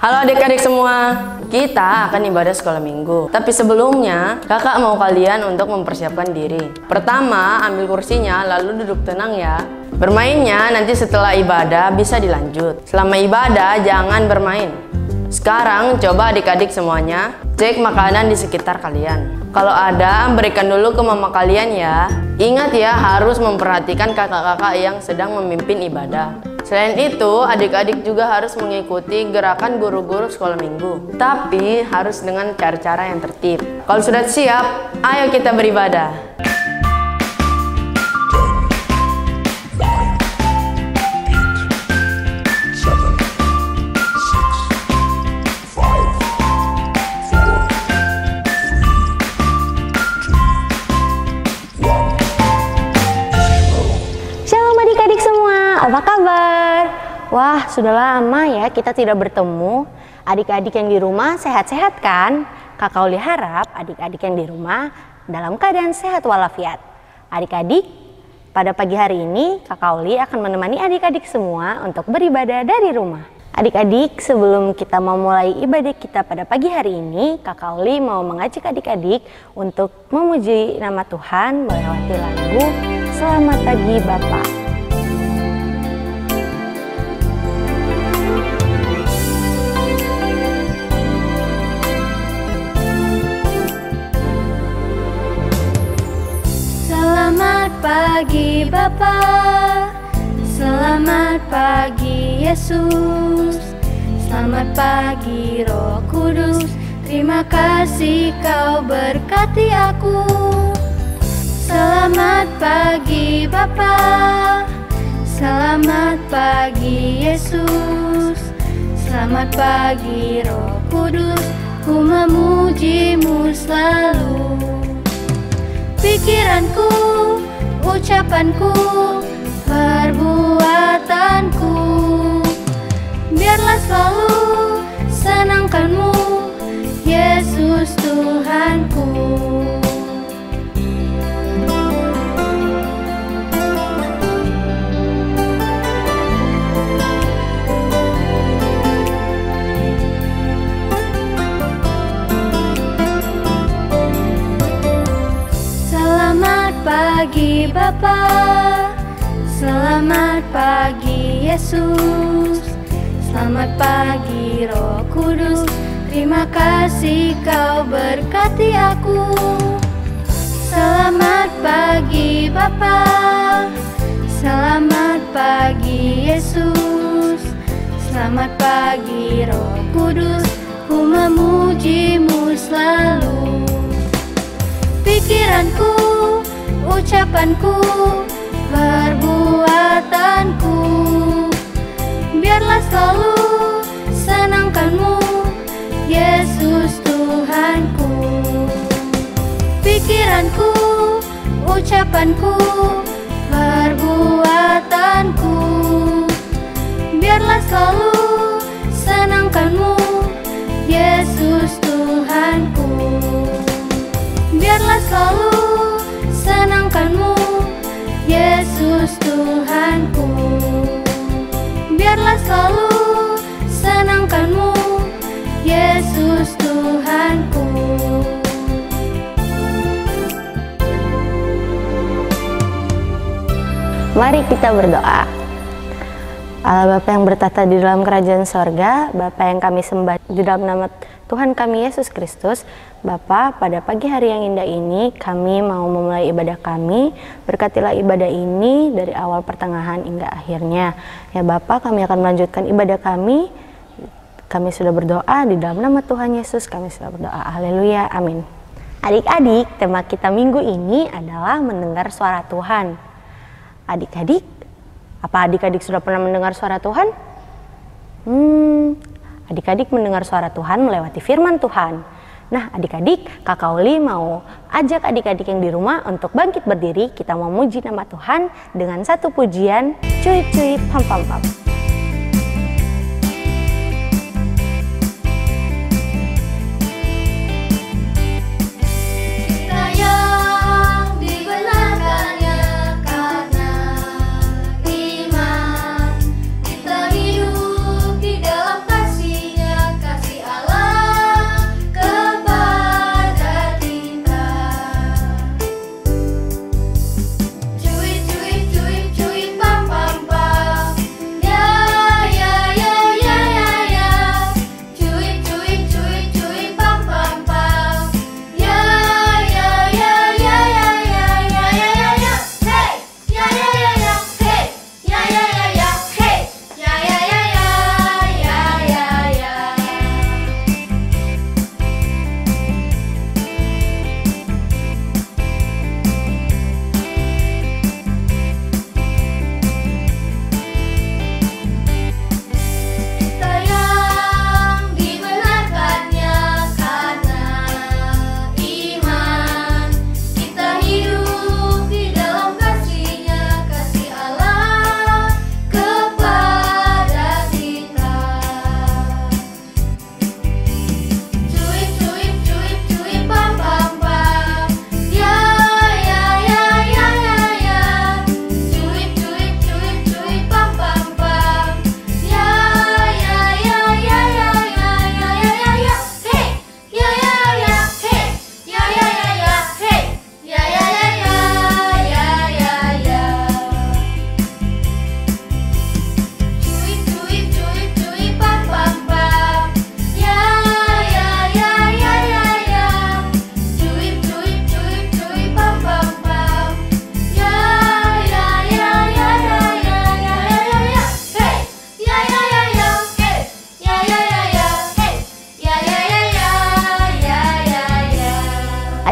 Halo adik-adik semua, kita akan ibadah sekolah minggu. Tapi sebelumnya, kakak mau kalian untuk mempersiapkan diri. Pertama, ambil kursinya, lalu duduk tenang ya. Bermainnya nanti setelah ibadah bisa dilanjut. Selama ibadah, jangan bermain. Sekarang, coba adik-adik semuanya, cek makanan di sekitar kalian. Kalau ada, berikan dulu ke mama kalian ya. Ingat ya, harus memperhatikan kakak-kakak yang sedang memimpin ibadah. Selain itu, adik-adik juga harus mengikuti gerakan guru-guru sekolah minggu. Tapi harus dengan cara-cara yang tertib. Kalau sudah siap, ayo kita beribadah. Shalom adik-adik semua, apa kabar? Wah, sudah lama ya kita tidak bertemu. Adik-adik yang di rumah sehat-sehat kan? Kakak Uli harap adik-adik yang di rumah dalam keadaan sehat walafiat. Adik-adik, pada pagi hari ini Kakak Uli akan menemani adik-adik semua untuk beribadah dari rumah. Adik-adik, sebelum kita memulai ibadah kita pada pagi hari ini, Kakak Uli mau mengajak adik-adik untuk memuji nama Tuhan melewati lagu Selamat Pagi Bapa. Selamat pagi Bapa, selamat pagi Yesus, selamat pagi Roh Kudus, terima kasih Kau berkati aku. Selamat pagi Bapa, selamat pagi Yesus, selamat pagi Roh Kudus, ku memuji-Mu selalu. Pikiranku, ucapanku, perbuatanku, biarlah selalu senangkan-Mu, Yesus Tuhanku. Selamat pagi Bapa, selamat pagi Yesus, selamat pagi Roh Kudus, terima kasih Kau berkati aku. Selamat pagi Bapa, selamat pagi Yesus, selamat pagi Roh Kudus, ku memuji-Mu selalu. Pikiranku, ucapanku, perbuatanku, biarlah selalu senangkan-Mu, Yesus Tuhanku. Pikiranku, ucapanku, perbuatanku, biarlah selalu senangkan-Mu, Yesus Tuhanku. Biarlah selalu senangkan-Mu, Yesus Tuhanku. Biarlah selalu senangkan-Mu, Yesus Tuhanku. Mari kita berdoa. Allah Bapa yang bertata di dalam kerajaan sorga, Bapa yang kami sembah di dalam nama Tuhan kami Yesus Kristus. Bapa, pada pagi hari yang indah ini kami mau memulai ibadah kami. Berkatilah ibadah ini dari awal pertengahan hingga akhirnya. Ya Bapa, kami akan melanjutkan ibadah kami. Kami sudah berdoa di dalam nama Tuhan Yesus, kami sudah berdoa. Haleluya, amin. Adik-adik, tema kita minggu ini adalah mendengar suara Tuhan. Adik-adik, apa adik-adik sudah pernah mendengar suara Tuhan? Adik-adik mendengar suara Tuhan melewati firman Tuhan. Nah adik-adik, Kakak Uli mau ajak adik-adik yang di rumah untuk bangkit berdiri. Kita mau memuji nama Tuhan dengan satu pujian, cuip-cuip, pam-pam-pam. Kita yang dibenarkannya karena iman, kita hidup di dalam kasih-Nya.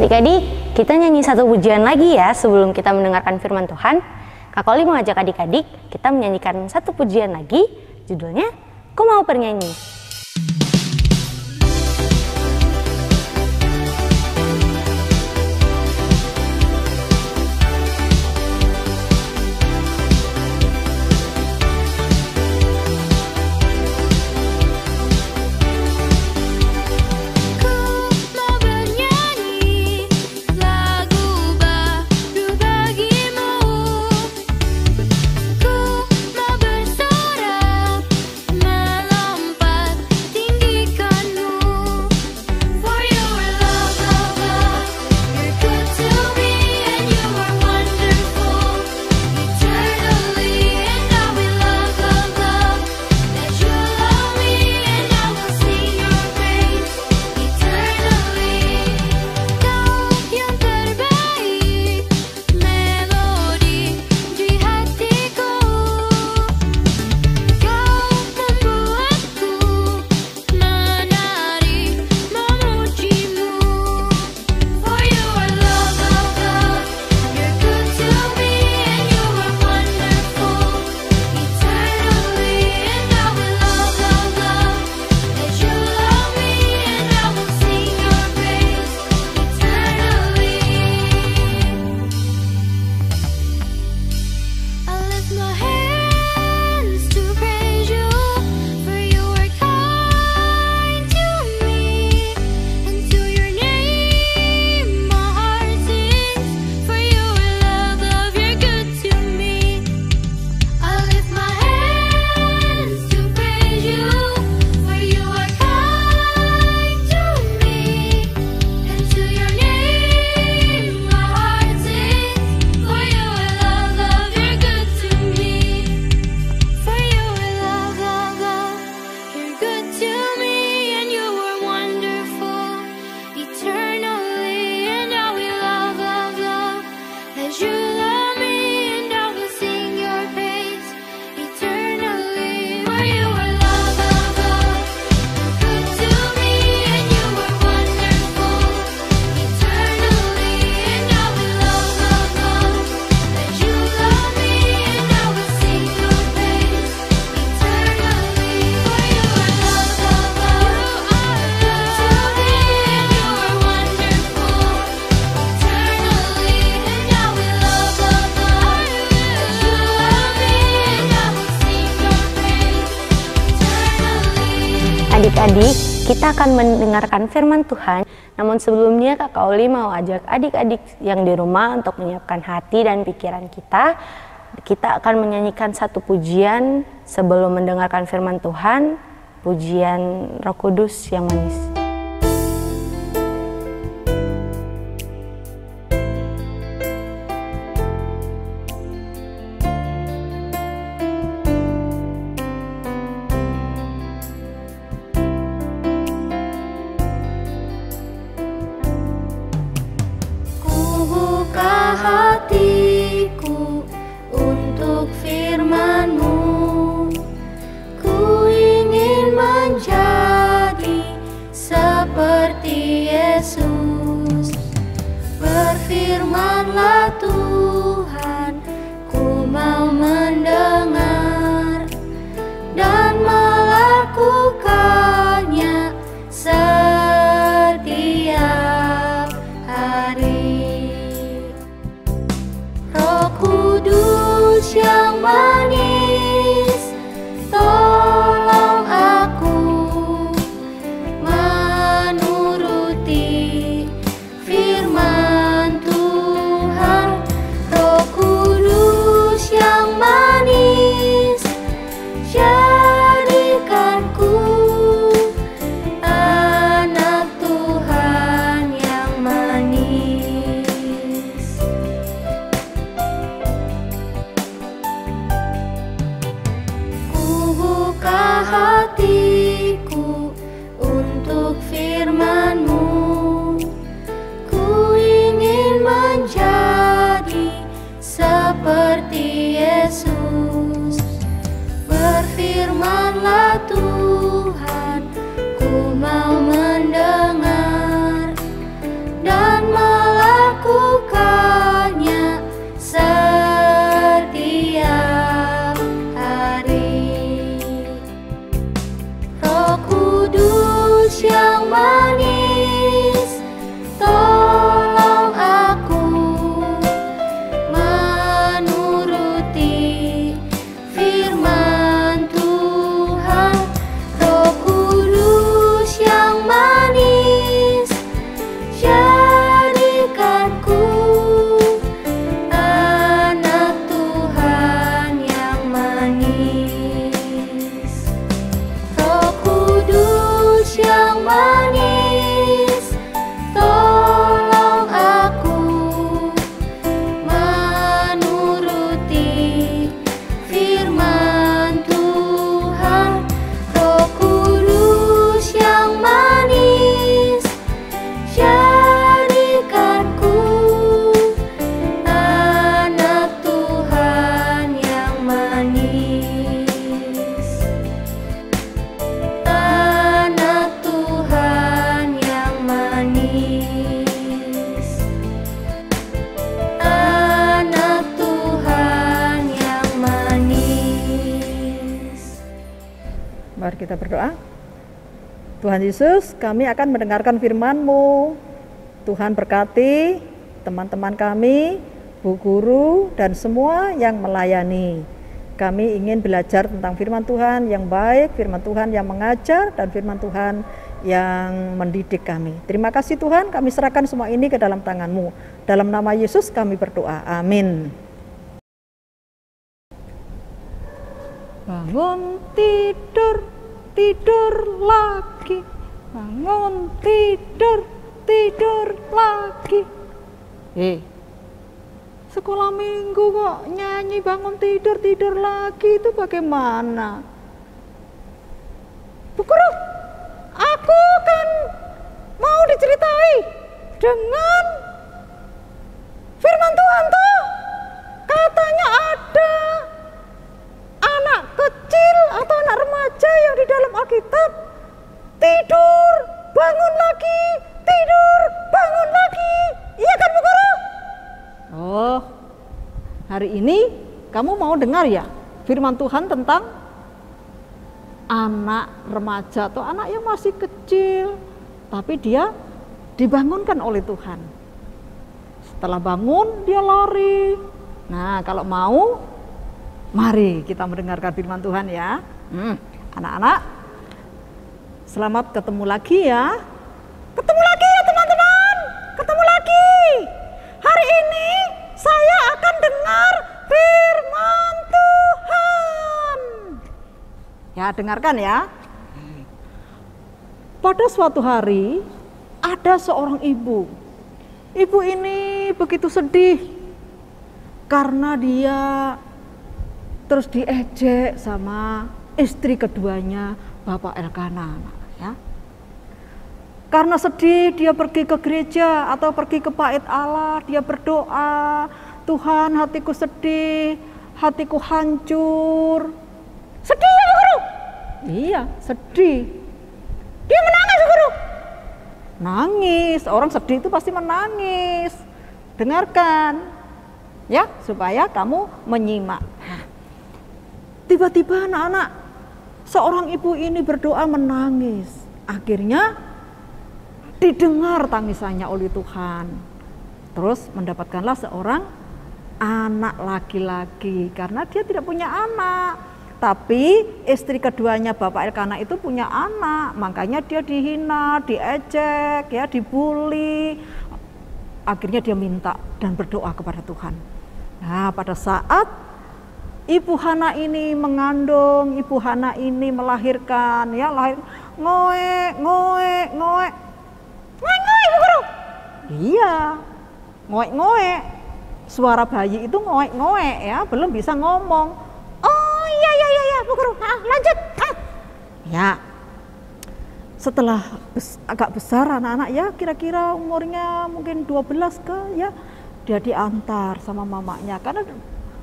Adik-adik, kita nyanyi satu pujian lagi ya sebelum kita mendengarkan firman Tuhan. Kak Koli mengajak adik-adik kita menyanyikan satu pujian lagi, judulnya Ku Mau Bernyanyi. Adik-adik, kita akan mendengarkan firman Tuhan. Namun sebelumnya Kak Kauli mau ajak adik-adik yang di rumah untuk menyiapkan hati dan pikiran kita. Kita akan menyanyikan satu pujian sebelum mendengarkan firman Tuhan, pujian Roh Kudus yang manis. Hatiku untuk firman-Mu, ku ingin menjadi seperti Yesus. Berfirmanlah Tuhan, ku mau mendengar dan melakukannya setiap hari. Kita berdoa. Tuhan Yesus, kami akan mendengarkan firman-Mu. Tuhan berkati teman-teman kami, Bu Guru, dan semua yang melayani. Kami ingin belajar tentang firman Tuhan yang baik, firman Tuhan yang mengajar, dan firman Tuhan yang mendidik kami. Terima kasih Tuhan, kami serahkan semua ini ke dalam tangan-Mu. Dalam nama Yesus kami berdoa, amin. Bangun tidur, tidur lagi. Bangun tidur, tidur lagi. Sekolah minggu kok nyanyi bangun tidur, tidur lagi, itu bagaimana? Bu Guru, aku kan mau diceritai dengan firman Tuhan tuh. Katanya ada anak kecil atau anak remaja yang di dalam Alkitab tidur, bangun lagi, tidur, bangun lagi. Iya kan Bu Guru? Oh, hari ini kamu mau dengar ya firman Tuhan tentang anak remaja atau anak yang masih kecil, tapi dia dibangunkan oleh Tuhan. Setelah bangun dia lari. Nah, kalau mau, mari kita mendengarkan firman Tuhan ya. Anak-anak, selamat ketemu lagi ya. Ketemu lagi ya teman-teman. Ketemu lagi. Hari ini saya akan dengar firman Tuhan. Ya, dengarkan ya. Pada suatu hari ada seorang ibu. Ibu ini begitu sedih karena dia terus diejek sama istri keduanya, Bapak Elkana, ya. Karena sedih dia pergi ke gereja atau pergi ke bait Allah, dia berdoa, Tuhan hatiku sedih, hatiku hancur. Sedih ya Guru? Iya, sedih. Dia menangis Guru? Nangis, orang sedih itu pasti menangis. Dengarkan, ya, supaya kamu menyimak. Tiba-tiba anak-anak, seorang ibu ini berdoa menangis. Akhirnya didengar tangisannya oleh Tuhan. Terus mendapatkanlah seorang anak laki-laki karena dia tidak punya anak. Tapi istri keduanya Bapak Elkana itu punya anak, makanya dia dihina, diejek, ya, dibully. Akhirnya dia minta dan berdoa kepada Tuhan. Nah, pada saat Ibu Hana ini mengandung, Ibu Hana ini melahirkan, ya, lahir ngoek, ngoek, ngoek. Ngoek-ngoek Bu Guru? Iya, ngoek-ngoek. Suara bayi itu ngoek-ngoek ya, belum bisa ngomong. Oh iya Bu Guru, lanjut. Ya, setelah agak besar anak-anak ya, kira-kira umurnya mungkin 12 ya, dia diantar sama mamanya. Karena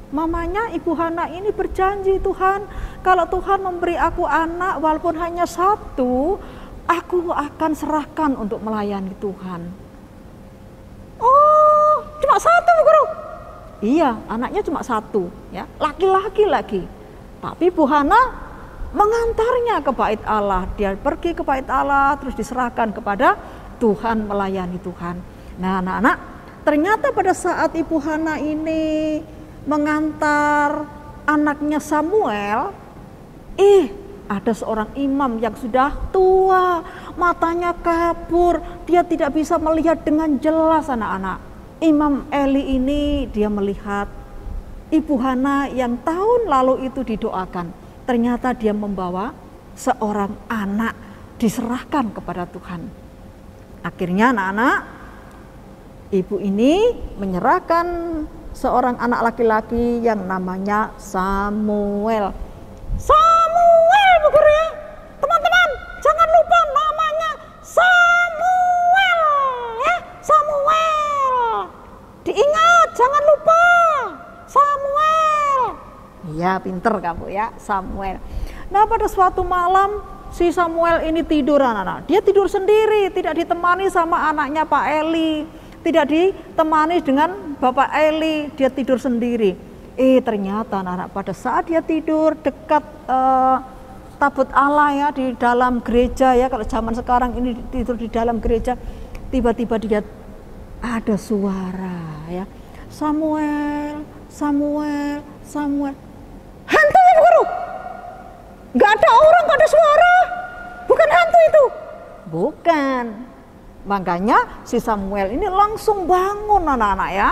mamanya Ibu Hana ini berjanji, Tuhan, kalau Tuhan memberi aku anak walaupun hanya satu, aku akan serahkan untuk melayani Tuhan. Oh, cuma satu Bu Guru? Iya, anaknya cuma satu, ya, laki-laki lagi. Tapi Bu Hana mengantarnya ke bait Allah. Dia pergi ke bait Allah, terus diserahkan kepada Tuhan, melayani Tuhan. Nah, anak-anak, ternyata pada saat Ibu Hana ini mengantar anaknya Samuel, ada seorang imam yang sudah tua, matanya kabur, dia tidak bisa melihat dengan jelas anak-anak. Imam Eli ini dia melihat Ibu Hana yang tahun lalu itu didoakan. Ternyata dia membawa seorang anak diserahkan kepada Tuhan. Akhirnya anak-anak, ibu ini menyerahkan seorang anak laki-laki yang namanya Samuel. Samuel Bu Guru ya. Teman-teman, jangan lupa namanya Samuel ya. Samuel. Diingat, jangan lupa. Samuel. Iya, pinter kamu ya, Samuel. Nah, pada suatu malam si Samuel ini tidur anak-anak. Dia tidur sendiri, tidak ditemani sama anaknya Pak Eli. Tidak ditemani dengan Bapak Eli, dia tidur sendiri. Ternyata anak-anak pada saat dia tidur dekat tabut Allah ya di dalam gereja ya. Kalau zaman sekarang ini tidur di dalam gereja, tiba-tiba dia ada suara ya, Samuel, Samuel, Samuel. Hantu ya Bu Guru? Gak ada orang, gak ada suara. Bukan hantu itu. Bukan. Makanya si Samuel ini langsung bangun anak-anak ya.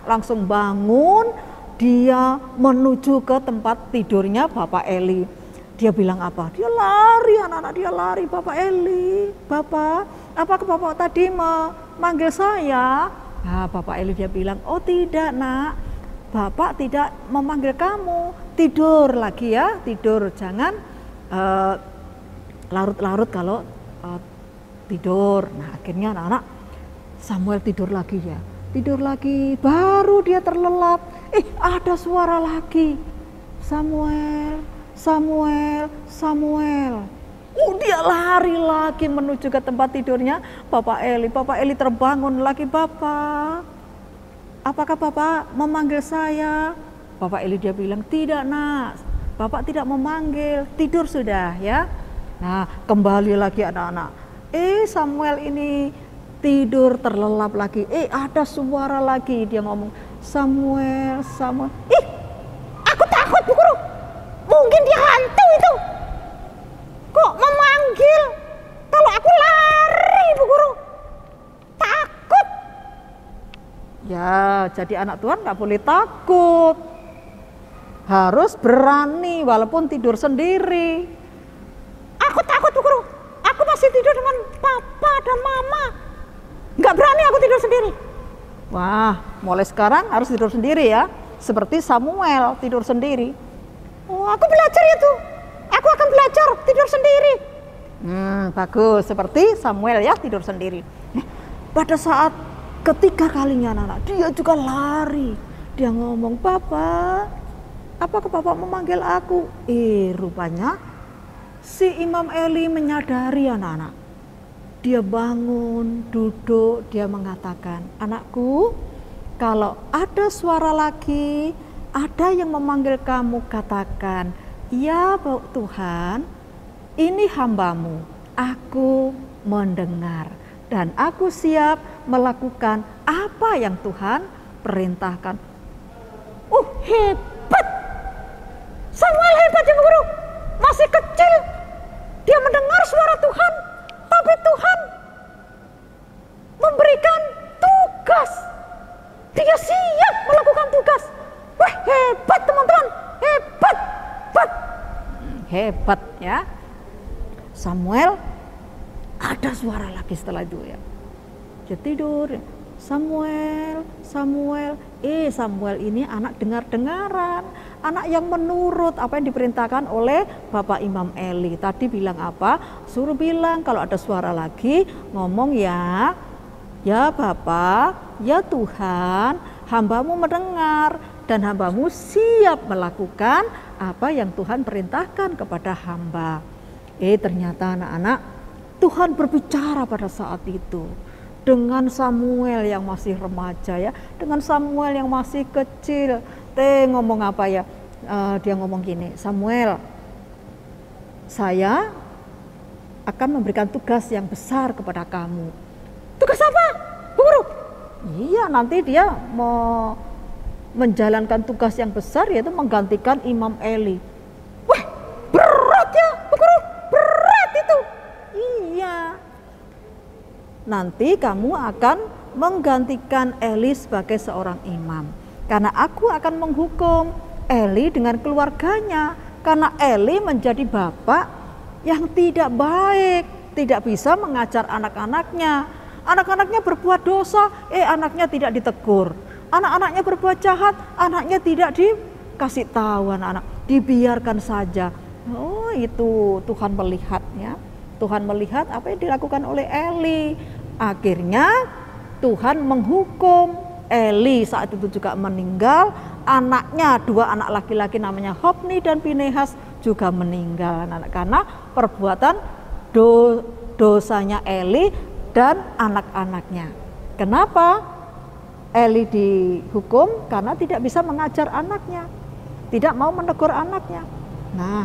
Langsung bangun, dia menuju ke tempat tidurnya Bapak Eli. Dia bilang apa? Dia lari anak-anak, dia lari. Bapak Eli, Bapak, apakah Bapak tadi memanggil saya? Nah, Bapak Eli dia bilang, oh tidak nak, Bapak tidak memanggil kamu. Tidur lagi ya, tidur. Jangan larut-larut kalau tidur. Nah akhirnya anak-anak Samuel tidur lagi ya. Tidur lagi, baru dia terlelap. Ada suara lagi. Samuel, Samuel, Samuel. Dia lari lagi menuju ke tempat tidurnya Bapak Eli. Bapak Eli terbangun lagi. Bapak, apakah Bapak memanggil saya? Bapak Eli dia bilang, tidak nak, Bapak tidak memanggil, tidur sudah ya. Nah kembali lagi anak-anak. Samuel ini tidur terlelap lagi. Ada suara lagi, dia ngomong, Samuel, Samuel. Aku takut Bu Guru. Mungkin dia hantu itu. Kok memanggil? Kalau aku lari Bu Guru. Takut. Ya, jadi anak Tuhan gak boleh takut. Harus berani walaupun tidur sendiri. Aku takut Bu Guru. Aku masih tidur dengan papa dan mama. Gak berani aku tidur sendiri. Wah, mulai sekarang harus tidur sendiri ya. Seperti Samuel tidur sendiri. Oh, aku belajar itu. Aku akan belajar tidur sendiri. Bagus, seperti Samuel ya tidur sendiri. Pada saat ketiga kalinya anak-anak, dia juga lari. Dia ngomong, Papa, apakah Bapak memanggil aku? Rupanya si Imam Eli menyadari anak-anak. Dia bangun, duduk, dia mengatakan, anakku, kalau ada suara lagi, ada yang memanggil kamu, katakan, ya Tuhan, ini hambamu, aku mendengar, dan aku siap melakukan apa yang Tuhan perintahkan. Hebat! Samuel hebat ya Bu Guru, masih kecil, dia mendengar suara Tuhan, tapi Tuhan memberikan tugas. Dia siap melakukan tugas. Wah, hebat teman-teman, hebat, hebat. Hebat ya. Samuel ada suara lagi setelah itu ya. Dia tidur. Samuel, Samuel. Samuel ini anak dengar-dengaran, anak yang menurut apa yang diperintahkan oleh Bapak Imam Eli. Tadi bilang apa? Suruh bilang kalau ada suara lagi, ngomong ya. Ya Bapak, ya Tuhan, hambamu mendengar dan hambamu siap melakukan apa yang Tuhan perintahkan kepada hamba. Ternyata anak-anak, Tuhan berbicara pada saat itu dengan Samuel yang masih remaja ya, dengan Samuel yang masih kecil. Ngomong apa ya? Dia ngomong gini, Samuel, saya akan memberikan tugas yang besar kepada kamu. Tugas apa, Bu Guru? Iya, nanti dia mau menjalankan tugas yang besar, yaitu menggantikan Imam Eli. Wah, berat ya Bu Guru, berat itu. Iya. Nanti kamu akan menggantikan Eli sebagai seorang imam. Karena aku akan menghukum Eli dengan keluarganya. Karena Eli menjadi bapak yang tidak baik, tidak bisa mengajar anak-anaknya. Anak-anaknya berbuat dosa, anaknya tidak ditegur. Anak-anaknya berbuat jahat, anaknya tidak dikasih tahu anak-anak, dibiarkan saja. Oh, itu Tuhan melihatnya. Tuhan melihat apa yang dilakukan oleh Eli. Akhirnya Tuhan menghukum Eli. Saat itu juga meninggal. Anaknya, dua anak laki-laki namanya Hofni dan Pinehas juga meninggal anak-anak, karena perbuatan dosanya Eli dan anak-anaknya. Kenapa Eli dihukum? Karena tidak bisa mengajar anaknya, tidak mau menegur anaknya. Nah,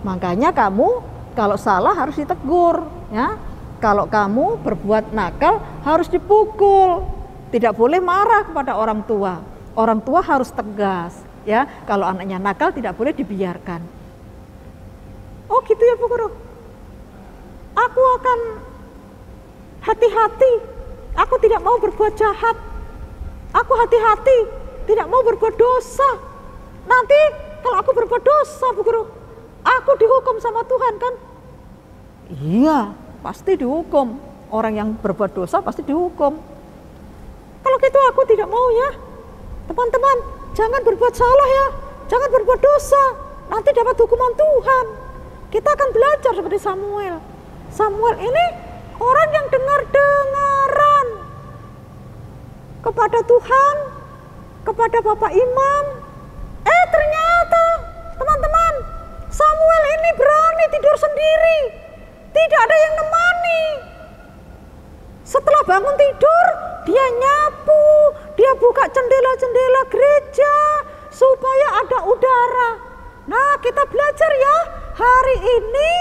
Makanya kamu kalau salah harus ditegur, ya. Kalau kamu berbuat nakal harus dipukul. Tidak boleh marah kepada orang tua. Orang tua harus tegas, ya. Kalau anaknya nakal tidak boleh dibiarkan. Oh gitu ya Bu Guru. Aku akan hati-hati. Aku tidak mau berbuat jahat. Aku hati-hati, tidak mau berbuat dosa. Nanti kalau aku berbuat dosa, Bu Guru, aku dihukum sama Tuhan kan? Iya, pasti dihukum. Orang yang berbuat dosa pasti dihukum. Kalau gitu aku tidak mau ya. Teman-teman, jangan berbuat salah ya. Jangan berbuat dosa. Nanti dapat hukuman Tuhan. Kita akan belajar seperti Samuel. Samuel ini orang yang dengar-dengaran kepada Tuhan, kepada Bapak Imam. Ternyata teman-teman, Samuel ini berani tidur sendiri. Tidak ada yang nemani. Setelah bangun tidur, dia nyapu, dia buka jendela-jendela gereja supaya ada udara. Nah, kita belajar ya. Hari ini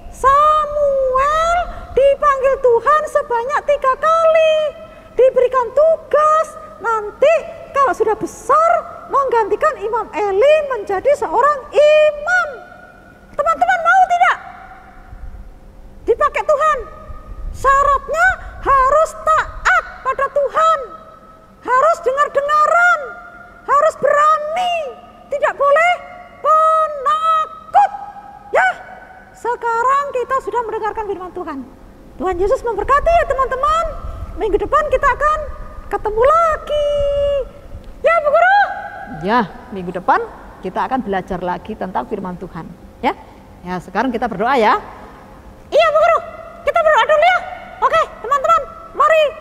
Samuel dipanggil Tuhan sebanyak 3 kali. Diberikan tugas, nanti kalau sudah besar menggantikan Imam Eli menjadi seorang imam. Teman-teman mau tidak? Dipakai Tuhan. Syaratnya harus taat pada Tuhan. Harus dengar-dengaran. Harus berani. Tidak boleh penakut. Ya, sekarang kita sudah mendengarkan firman Tuhan. Tuhan Yesus memberkati ya teman-teman. Minggu depan kita akan ketemu lagi. Ya Bu Guru? Ya, minggu depan kita akan belajar lagi tentang firman Tuhan. Ya, sekarang kita berdoa ya. Iya Bu Guru, kita berdoa dulu ya. Oke teman-teman, mari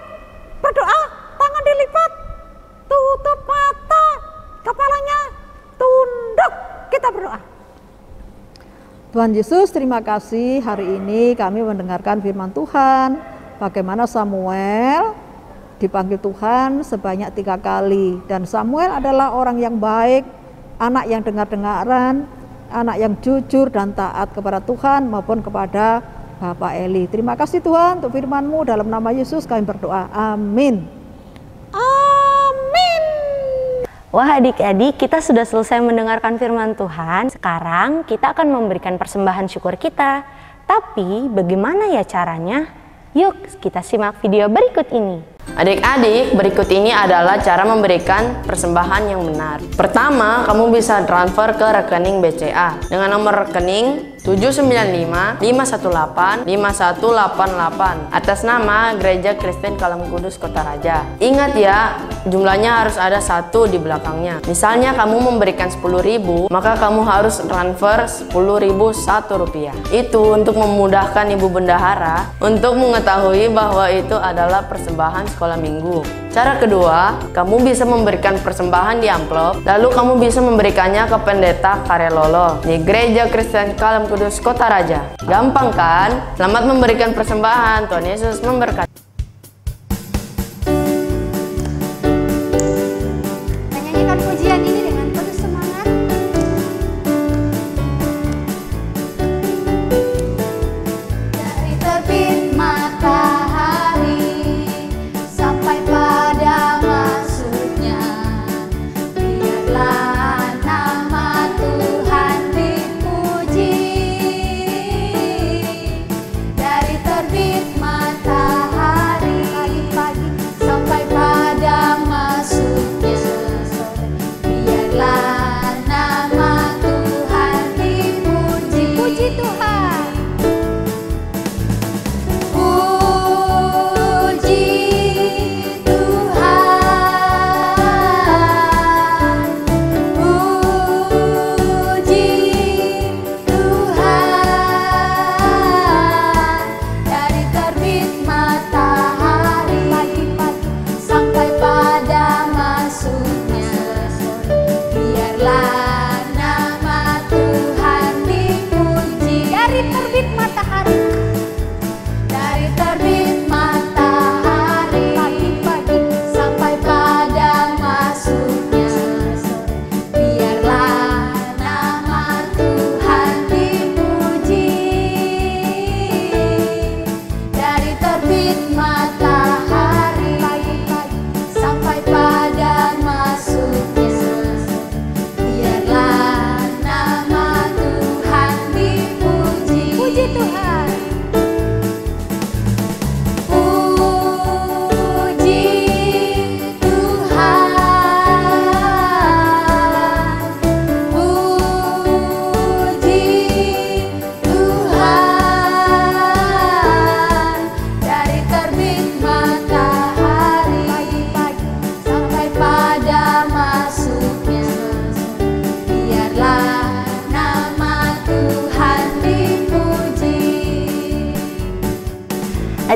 berdoa. Tangan dilipat, tutup mata, kepalanya tunduk. Kita berdoa. Tuhan Yesus, terima kasih hari ini kami mendengarkan firman Tuhan. Bagaimana Samuel dipanggil Tuhan sebanyak 3 kali. Dan Samuel adalah orang yang baik, anak yang dengar-dengaran, anak yang jujur dan taat kepada Tuhan maupun kepada Bapak Eli. Terima kasih Tuhan untuk firman-Mu, dalam nama Yesus kami berdoa. Amin. Amin. Wah adik-adik, kita sudah selesai mendengarkan firman Tuhan. Sekarang kita akan memberikan persembahan syukur kita. Tapi bagaimana ya caranya? Yuk kita simak video berikut ini. Adik-adik, berikut ini adalah cara memberikan persembahan yang benar. Pertama, kamu bisa transfer ke rekening BCA dengan nomor rekening 795-518-5188 atas nama Gereja Kristen Kalam Kudus Kota Raja. Ingat ya, jumlahnya harus ada 1 di belakangnya. Misalnya kamu memberikan 10.000, maka kamu harus transfer 10.001 rupiah. Itu untuk memudahkan Ibu Bendahara untuk mengetahui bahwa itu adalah persembahan sekolah minggu. Cara kedua, kamu bisa memberikan persembahan di amplop, lalu kamu bisa memberikannya ke Pendeta Karelolo di Gereja Kristen Kalam Kudus Kota Raja. Gampang kan? Selamat memberikan persembahan. Tuhan Yesus memberkati. Menyanyikan pujian ini dengan penuh semangat. Dari terbit matahari sampai pada masuknya, biarlah nama Tuhan dipuji. Dari terbit matahari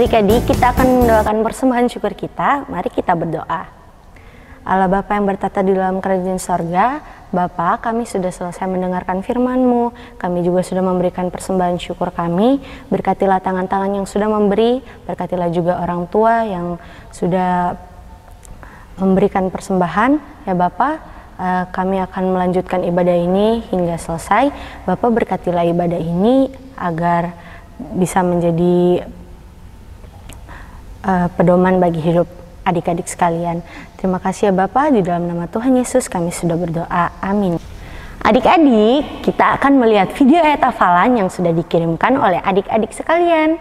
Adik-adik, kita akan mendoakan persembahan syukur kita. Mari kita berdoa. Allah Bapa yang bertata di dalam kerajaan sorga, Bapa, kami sudah selesai mendengarkan firman-Mu. Kami juga sudah memberikan persembahan syukur kami. Berkatilah tangan-tangan yang sudah memberi, berkatilah juga orang tua yang sudah memberikan persembahan. Ya Bapa, kami akan melanjutkan ibadah ini hingga selesai. Bapa, berkatilah ibadah ini agar bisa menjadi pedoman bagi hidup adik-adik sekalian. Terima kasih ya Bapak, di dalam nama Tuhan Yesus kami sudah berdoa. Amin. Adik-adik, kita akan melihat video ayat hafalan yang sudah dikirimkan oleh adik-adik sekalian.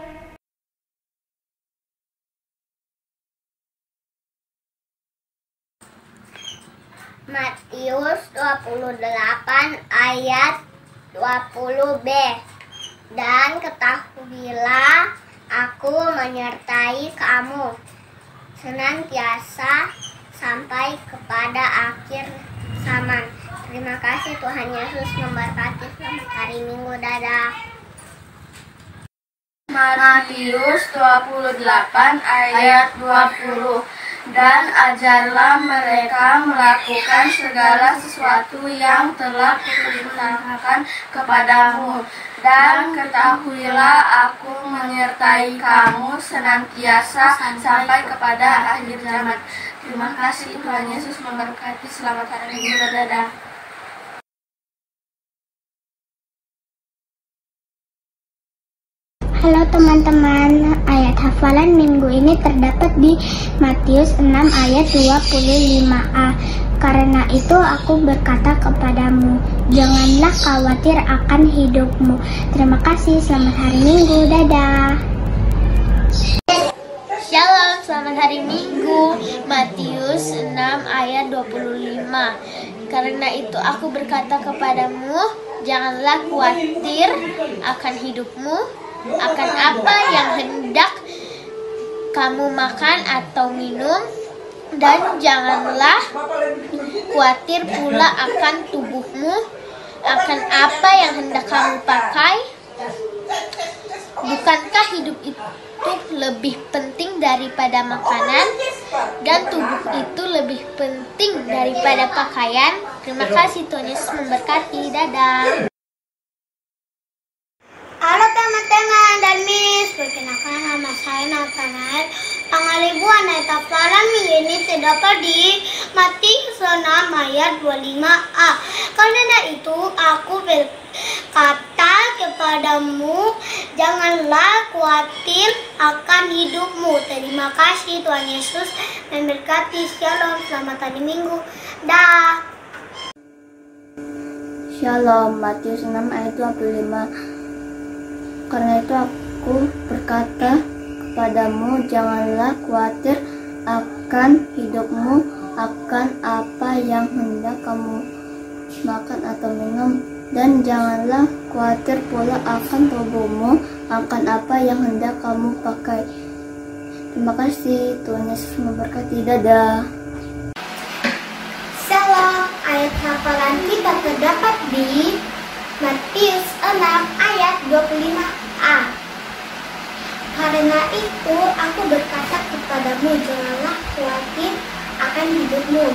Matius 28 ayat 20b. Dan ketahuilah, Aku menyertai kamu senantiasa sampai kepada akhir zaman. Terima kasih, Tuhan Yesus memberkati. Selamat hari Minggu. Dadah. Matius 28 ayat 20. Dan ajarlah mereka melakukan segala sesuatu yang telah kuperintahkan kepadamu. Dan ketahuilah, Aku menyertai kamu senantiasa sampai kepada akhir zaman. Terima kasih, Tuhan Yesus memberkati. Selamat hari Minggu. Dadah. Halo teman-teman, ayat hafalan minggu ini terdapat di Matius 6 ayat 25a. Karena itu aku berkata kepadamu, janganlah khawatir akan hidupmu. Terima kasih, selamat hari Minggu, dadah. Shalom, selamat hari Minggu. Matius 6 ayat 25. Karena itu aku berkata kepadamu, janganlah khawatir akan hidupmu, akan apa yang hendak kamu makan atau minum, dan janganlah khawatir pula akan tubuhmu, akan apa yang hendak kamu pakai. Bukankah hidup itu lebih penting daripada makanan, dan tubuh itu lebih penting daripada pakaian? Terima kasih, Tuhan Yesus memberkati. Dadah. Halo teman-teman dan Miss, perkenalkan nama saya Nathanael. Pengalibuan ayat hafalan minggu ini terdapat di Matius 6 ayat 25a. Karena itu aku berkata kepadamu, janganlah khawatir akan hidupmu. Terima kasih, Tuhan Yesus memberkati. Shalom, selamat hari Minggu. Dah. Shalom, Matius 6 ayat 25. Karena itu aku berkata kepadamu, janganlah khawatir akan hidupmu, akan apa yang hendak kamu makan atau minum, dan janganlah khawatir pula akan tubuhmu, akan apa yang hendak kamu pakai. Terima kasih, Tuhan Yesus memberkati. Dadah. Shalom, ayat hafalan kita terdapat di Matius 6 ayat 25a. Karena itu aku berkata kepadamu, janganlah khawatir akan hidupmu.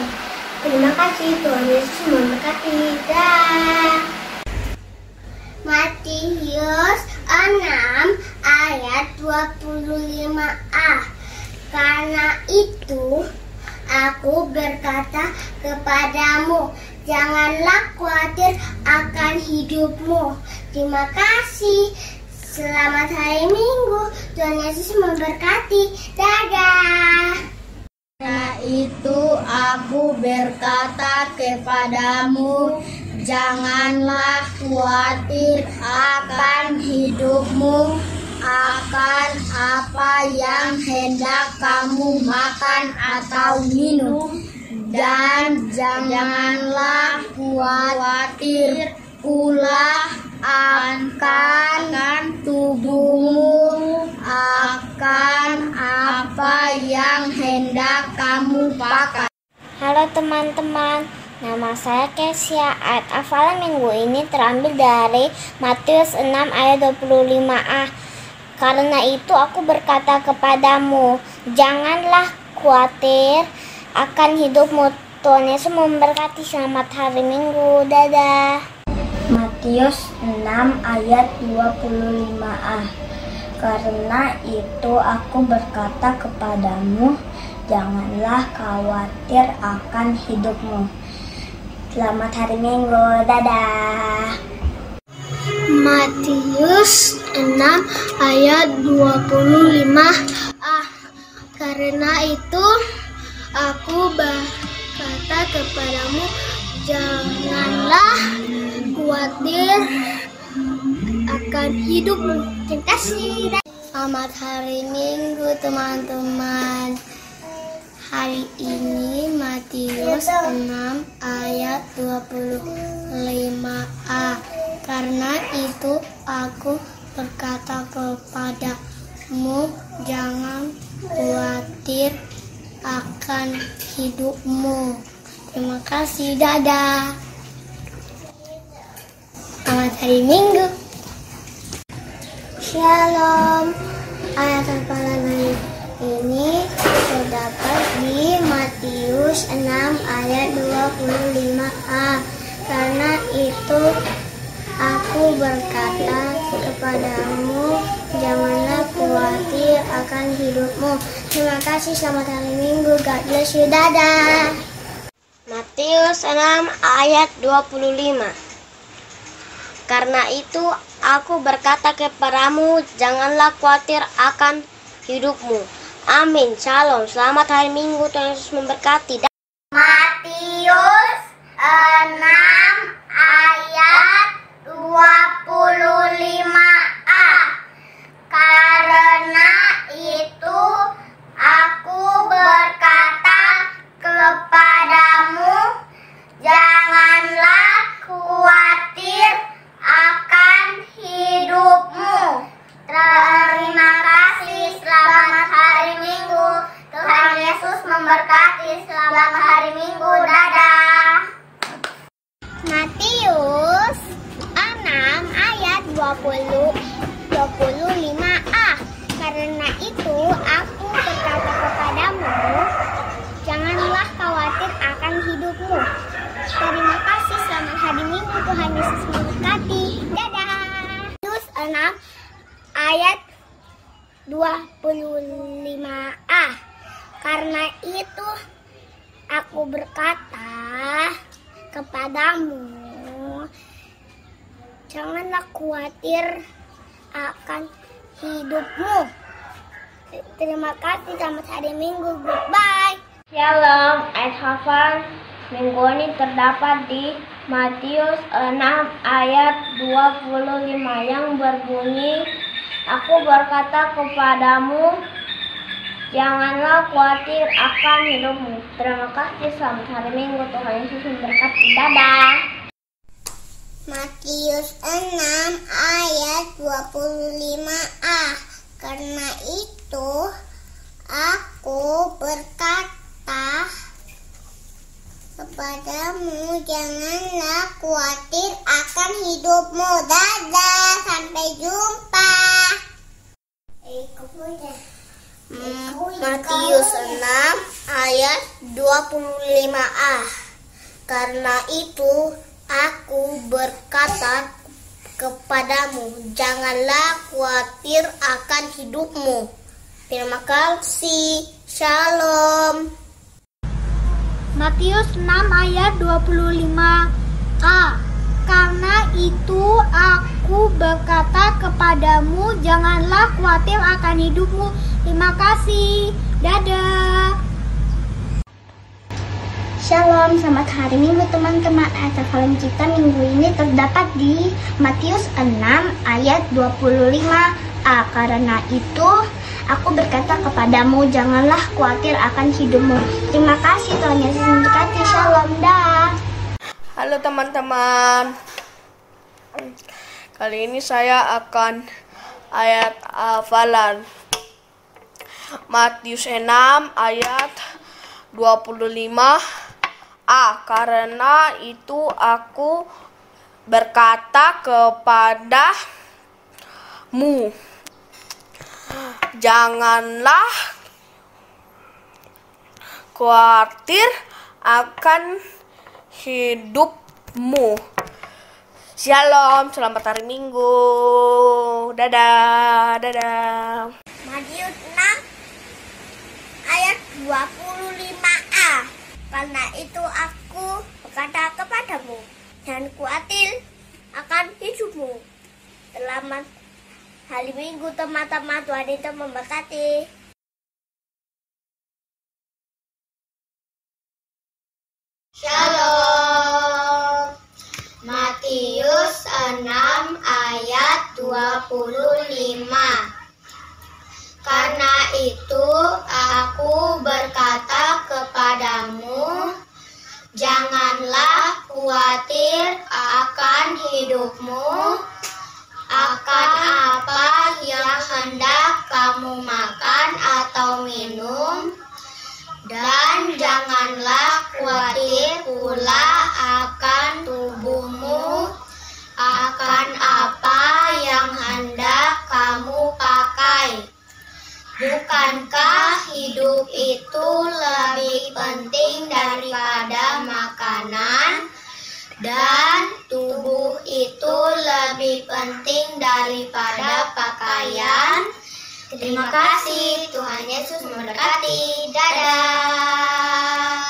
Terima kasih, Tuhan Yesus memberkati. Dah. Matius 6 ayat 25a. Karena itu aku berkata kepadamu, janganlah khawatir akan hidupmu. Terima kasih. Selamat hari Minggu. Tuhan Yesus memberkati. Dadah. Karena itu aku berkata kepadamu, janganlah khawatir akan hidupmu, akan apa yang hendak kamu makan atau minum, dan janganlah khawatir pula akan tubuhmu, akan apa yang hendak kamu pakai. Halo teman-teman, nama saya Kesia. Ayat hafalan minggu ini terambil dari Matius 6 ayat 25a. Karena itu aku berkata kepadamu, janganlah khawatir akan hidupmu. Tuhan Yesus memberkati. Selamat hari Minggu. Dadah. Matius 6 ayat 25a. Karena itu aku berkata kepadamu, janganlah khawatir akan hidupmu. Selamat hari Minggu. Dadah. Matius 6 ayat 25a. Karena itu aku berkata kepadamu, janganlah khawatir akan hidupmu. Terima kasih. Selamat hari Minggu teman-teman. Hari ini Matius 6 ayat 25a. Karena itu aku berkata kepadamu, jangan khawatir akan hidupmu. Terima kasih. Dadah. Selamat hari Minggu. Shalom. Ayat hafalan hari ini terdapat di Matius 6 ayat 25a. Karena itu aku berkata kepadamu, janganlah khawatir akan hidupmu. Terima kasih. Selamat hari Minggu. God bless you. Dadah. Matius 6 ayat 25. Karena itu aku berkata kepadamu, janganlah khawatir akan hidupmu. Amin. Shalom. Selamat hari Minggu. Tuhan Yesus memberkati. Matius 6 ayat 25a. Karena itu aku berkata kepadamu, janganlah khawatir akan hidupmu. Terima kasih. Selamat hari Minggu. Tuhan Yesus memberkati. Selamat hari Minggu. Dadah. Matius 6 ayat 25a. Karena itu aku berkata kepadamu, janganlah khawatir akan hidupmu. Terima kasih. Selamat hari Minggu. Tuhan Yesus memberkati. Dadah. Matius 6 ayat 25a. Karena itu aku berkata kepadamu, janganlah khawatir akan hidupmu. Terima kasih. Selamat hari Minggu. Goodbye. Shalom. Ayat hafalan minggu ini terdapat di Matius 6 ayat 25 yang berbunyi, aku berkata kepadamu, janganlah khawatir akan hidupmu. Terima kasih. Selamat hari Minggu. Tuhan Yesus memberkati. Dadah. Matius 6 ayat 25a. Karena itu aku berkata kepadamu, janganlah khawatir akan hidupmu. Dadah. Sampai jumpa. Matius 6 ayat 25a. Karena itu aku berkata kepadamu, janganlah khawatir akan hidupmu. Terima kasih. Shalom. Matius 6 ayat 25a. Karena itu aku berkata kepadamu, janganlah khawatir akan hidupmu. Terima kasih. Dadah. Shalom, selamat hari Minggu teman-teman. Ayat hafalan kita minggu ini terdapat di Matius 6 ayat 25a. Karena itu aku berkata kepadamu, janganlah khawatir akan hidupmu. Terima kasih. Tuhan Yesus memberkati. Shalom. Dah. Halo teman-teman. Kali ini saya akan ayat hafalan Matius 6 ayat 25a. Karena itu aku berkata kepadamu, Janganlah khawatir akan hidupmu. Shalom, selamat hari Minggu. Dadah, dadah. Matius 6 ayat 25a. Karena itu aku berkata kepadamu, jangan khawatir akan hidupmu. Selamat hari Minggu teman-teman, Tuhan itu memberkati. Shalom. Matius 6 ayat 25. Karena itu aku berkata kepadamu, janganlah khawatir akan hidupmu, akan apa yang hendak kamu makan atau minum, dan janganlah khawatir pula akan tubuhmu, akan apa yang hendak kamu pakai. Bukankah hidup itu lebih penting daripada makanan, dan tubuh itu lebih penting daripada pakaian? Terima kasih, Tuhan Yesus memberkati. Dadah.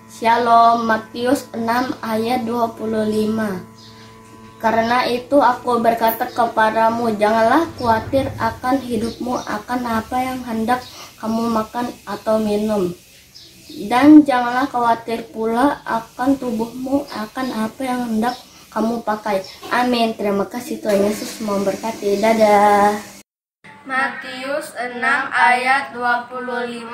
Shalom, Matius 6 ayat 25. Karena itu aku berkata kepadamu, janganlah khawatir akan hidupmu, akan apa yang hendak kamu makan atau minum. Dan janganlah khawatir pula akan tubuhmu, akan apa yang hendak kamu pakai. Amin. Terima kasih, Tuhan Yesus memberkati. Dadah. Matius 6 ayat 25.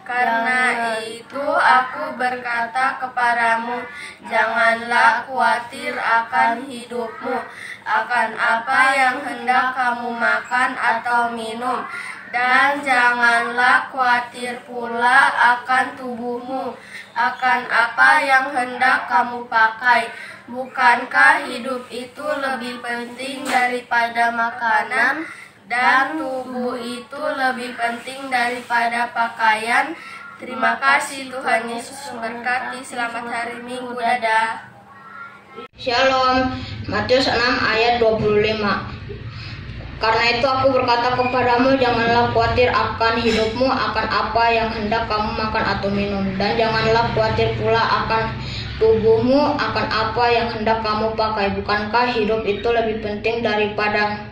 Karena itu aku berkata kepadamu, janganlah khawatir akan hidupmu, akan apa yang hendak kamu makan atau minum, dan janganlah khawatir pula akan tubuhmu, akan apa yang hendak kamu pakai. Bukankah hidup itu lebih penting daripada makanan, dan tubuh itu lebih penting daripada pakaian? Terima kasih, Tuhan Yesus memberkati. Selamat hari Minggu. Dadah. Shalom. Matius 6 ayat 25. Karena itu aku berkata kepadamu, janganlah khawatir akan hidupmu, akan apa yang hendak kamu makan atau minum, dan janganlah khawatir pula akan tubuhmu, akan apa yang hendak kamu pakai. Bukankah hidup itu lebih penting daripada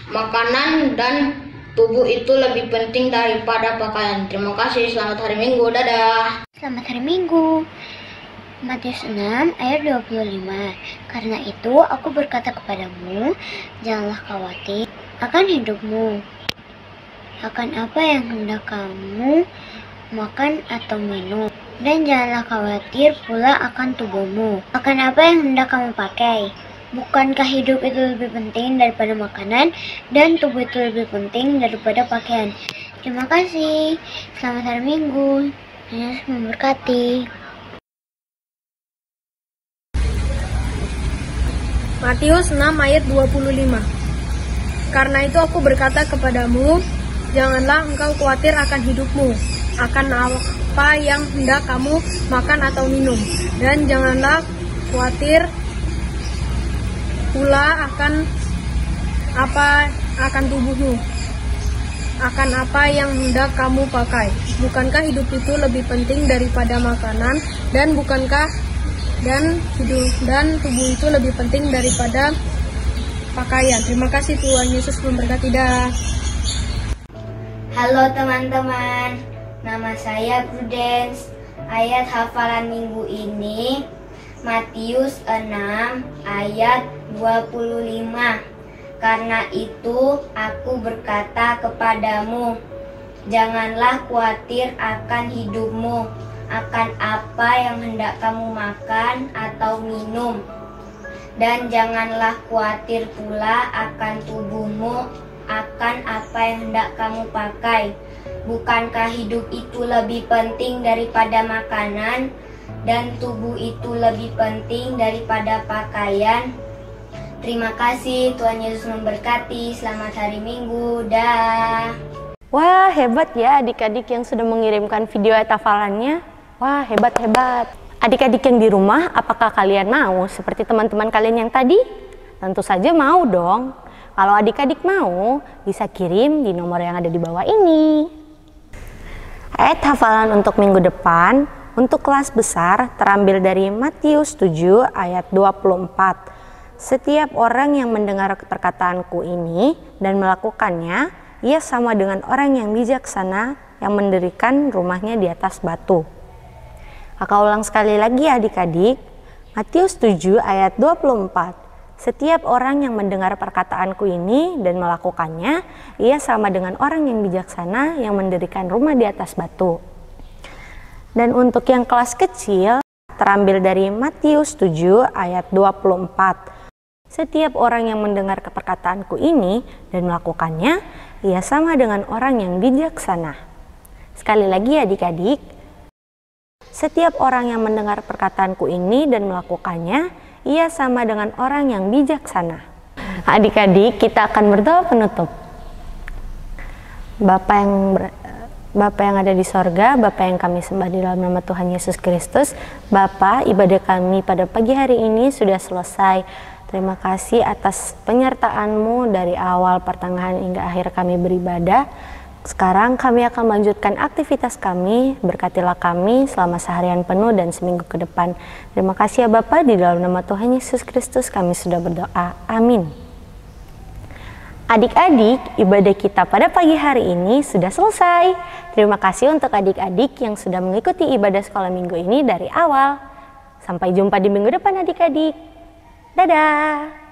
makanan, dan tubuh itu lebih penting daripada pakaian? Terima kasih, selamat hari Minggu. Dadah. Selamat hari Minggu. Matius 6 ayat 25. Karena itu aku berkata kepadamu, janganlah khawatir akan hidupmu, akan apa yang hendak kamu makan atau minum, dan janganlah khawatir pula akan tubuhmu, akan apa yang hendak kamu pakai. Bukankah hidup itu lebih penting daripada makanan, dan tubuh itu lebih penting daripada pakaian? Terima kasih. Selamat hari Minggu. Yesus memberkati. Matius 6 ayat 25. Karena itu aku berkata kepadamu, janganlah engkau khawatir akan hidupmu, akan apa yang hendak kamu makan atau minum, dan janganlah khawatir pula akan tubuhmu, akan apa yang hendak kamu pakai. Bukankah hidup itu lebih penting daripada makanan, dan tubuh itu lebih penting daripada pakaian? Terima kasih, Tuhan Yesus memberkati. Dah. Halo teman-teman, nama saya Prudence. Ayat hafalan minggu ini Matius 6 ayat 25. Karena itu aku berkata kepadamu, janganlah khawatir akan hidupmu, akan apa yang hendak kamu makan atau minum, dan janganlah khawatir pula akan tubuhmu, akan apa yang hendak kamu pakai. Bukankah hidup itu lebih penting daripada makanan, dan tubuh itu lebih penting daripada pakaian? Terima kasih, Tuhan Yesus memberkati. Selamat hari Minggu. Dah. Wah, hebat ya adik-adik yang sudah mengirimkan video ayat hafalannya. Wah, hebat-hebat. Adik-adik yang di rumah, apakah kalian mau seperti teman-teman kalian yang tadi? Tentu saja mau dong. Kalau adik-adik mau, bisa kirim di nomor yang ada di bawah ini. Ayat hafalan untuk minggu depan, untuk kelas besar terambil dari Matius 7 ayat 24. Setiap orang yang mendengar perkataanku ini dan melakukannya, ia sama dengan orang yang bijaksana yang mendirikan rumahnya di atas batu. Kakak ulang sekali lagi adik-adik, Matius 7 ayat 24. Setiap orang yang mendengar perkataanku ini dan melakukannya, ia sama dengan orang yang bijaksana yang mendirikan rumah di atas batu. Dan untuk yang kelas kecil, terambil dari Matius 7 ayat 24. Setiap orang yang mendengar perkataanku ini dan melakukannya, ia sama dengan orang yang bijaksana. Sekali lagi adik-adik, setiap orang yang mendengar perkataanku ini dan melakukannya, ia sama dengan orang yang bijaksana. Adik-adik, kita akan berdoa penutup. Bapa yang ada di sorga, Bapa yang kami sembah di dalam nama Tuhan Yesus Kristus. Bapa, ibadah kami pada pagi hari ini sudah selesai. Terima kasih atas penyertaan-Mu dari awal, pertengahan, hingga akhir kami beribadah. Sekarang kami akan melanjutkan aktivitas kami. Berkatilah kami selama seharian penuh dan seminggu ke depan. Terima kasih ya Bapa, di dalam nama Tuhan Yesus Kristus kami sudah berdoa. Amin. Adik-adik, ibadah kita pada pagi hari ini sudah selesai. Terima kasih untuk adik-adik yang sudah mengikuti ibadah sekolah minggu ini dari awal. Sampai jumpa di minggu depan adik-adik. Dadah!